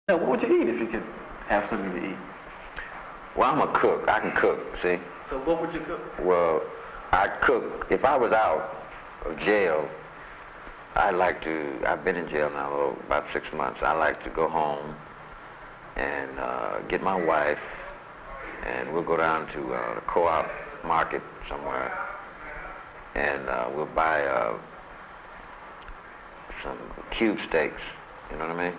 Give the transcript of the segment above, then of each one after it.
Yeah, what would you eat if you could have something to eat? Well, I'm a cook. I can cook, see? So what would you cook? Well, I'd cook. If I was out of jail, I've been in jail now about 6 months. I like to go home and get my wife, and we'll go down to the co-op market somewhere, and we'll buy some cube steaks, you know what I mean?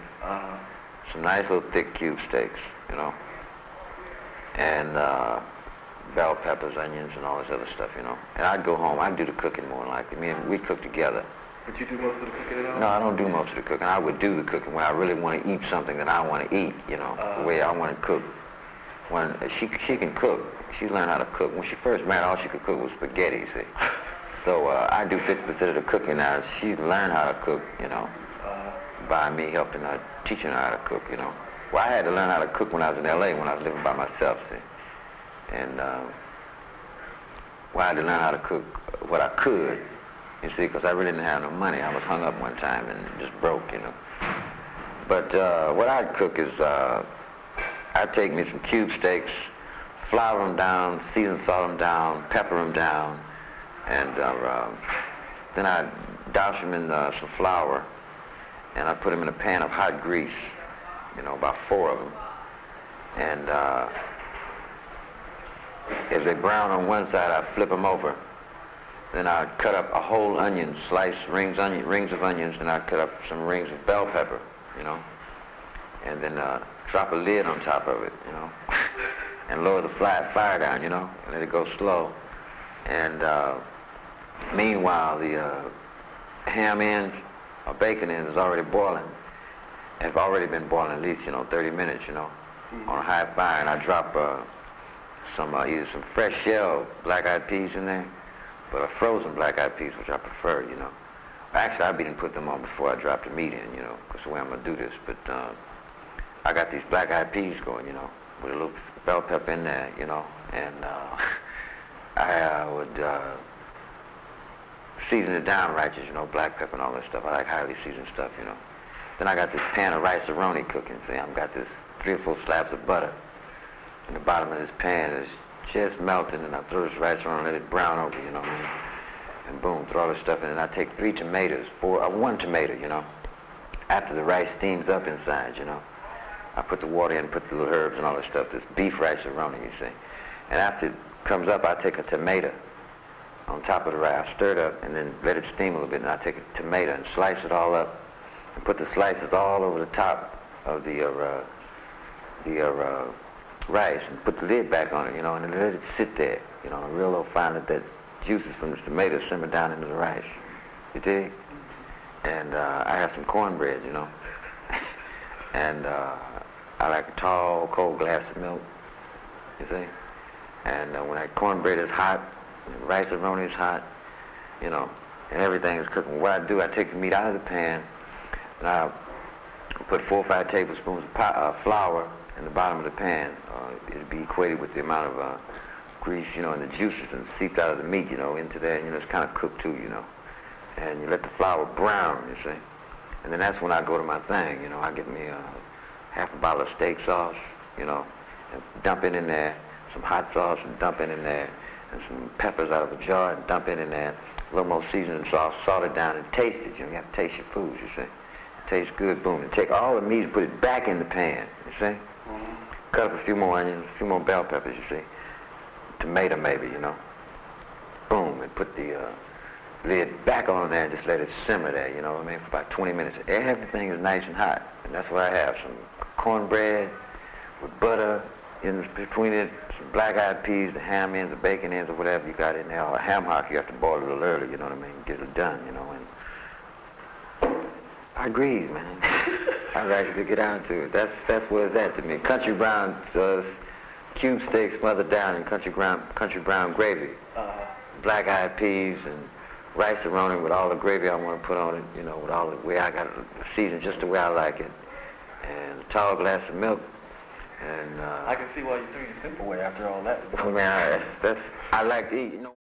Some nice little thick cube steaks, you know, and bell peppers, onions, and all this other stuff, you know. And I'd go home. I'd do the cooking more than likely. We'd cook together. Would you do most of the cooking at all? No, I don't do most of the cooking. I would do the cooking when I really want to eat something that I want to eat, you know, the way I want to cook. When she can cook. She learned how to cook. When she first married, all she could cook was spaghetti, see. So I do 50% of the cooking now. She learned how to cook, you know, by me helping her, teaching her how to cook, you know. Well, I had to learn how to cook when I was in L.A., when I was living by myself, see. And well, I had to learn how to cook what I could, you see, because I really didn't have no money. I was hung up one time and just broke, you know. But what I'd cook is I'd take me some cube steaks, flour them down, season salt them down, pepper them down, and then I'd douse them in some flour, and I'd put them in a pan of hot grease, you know, about 4 of them. And as they brown on one side, I'd flip them over. Then I'd cut up a whole onion, slice rings of onions, and I'd cut up some rings of bell pepper, you know, and then drop a lid on top of it, you know, and lower the fire down, you know, and let it go slow. And meanwhile, the ham ends or bacon ends is already boiling. It's already been boiling at least, you know, 30 minutes, you know, on a high fire. And I drop either some fresh shell black-eyed peas in there, but a frozen black-eyed peas, which I prefer, you know. Actually, I didn't put them on before I dropped the meat in, you know, because the way I'm going to do this. But I got these black-eyed peas going, you know, with a little bell pepper in there, you know, and I would season it down right, just, you know, black pepper and all that stuff. I like highly seasoned stuff, you know. Then I got this pan of rice-a-roni cooking. See, I've got this 3 or 4 slabs of butter in the bottom of this pan. It's just melting, and I throw this rice-a-roni and let it brown over, you know what I mean? And boom, throw all this stuff in, and I take 3 tomatoes, 1 tomato, you know. After the rice steams up inside, you know, I put the water in, put the little herbs and all this stuff, this beef rice-a-roni, you see. And after it comes up, I take a tomato on top of the rice. I stir it up and then let it steam a little bit, and I take a tomato and slice it all up and put the slices all over the top of the rice and put the lid back on it, you know, and then let it sit there, you know, real low fire, let that juices from the tomato simmer down into the rice. You dig? And I have some cornbread, you know. And I like a tall, cold glass of milk, you see. And when that cornbread is hot, and rice-a-roni is hot, you know, and everything is cooking, what I do, I take the meat out of the pan, and I put 4 or 5 tablespoons of flour in the bottom of the pan. It'll be equated with the amount of grease, you know, and the juices and seeped out of the meat, you know, into there, and, you know, it's kind of cooked too, you know. And you let the flour brown, you see. And then that's when I go to my thing, you know. I get me half a bottle of steak sauce, you know, and dump it in there, some hot sauce and dump it in there, and some peppers out of a jar and dump it in there, a little more seasoning sauce, salt it down and taste it, you know. You have to taste your food, you see. It tastes good, boom. And take all the meat and put it back in the pan, you see. Cut up a few more onions, a few more bell peppers, you see. Tomato maybe, you know. Boom, and put the lid back on there and just let it simmer there, you know what I mean, for about 20 minutes. Everything is nice and hot, and that's what I have. Some cornbread with butter in between it, some black-eyed peas, the ham ends, the bacon ends, or whatever you got in there. Or a ham hock, you have to boil it a little early, you know what I mean, get it done, you know. And I agree, man. I like to get down to it. That's where it's at to me. Country brown cube steak smothered down in country brown gravy. Black-eyed peas and rice-a-roni with all the gravy I want to put on it, you know, with all the way I got it seasoned just the way I like it, and a tall glass of milk, and I can see why you're doing it the simple way after all that. I mean, I like to eat, you know.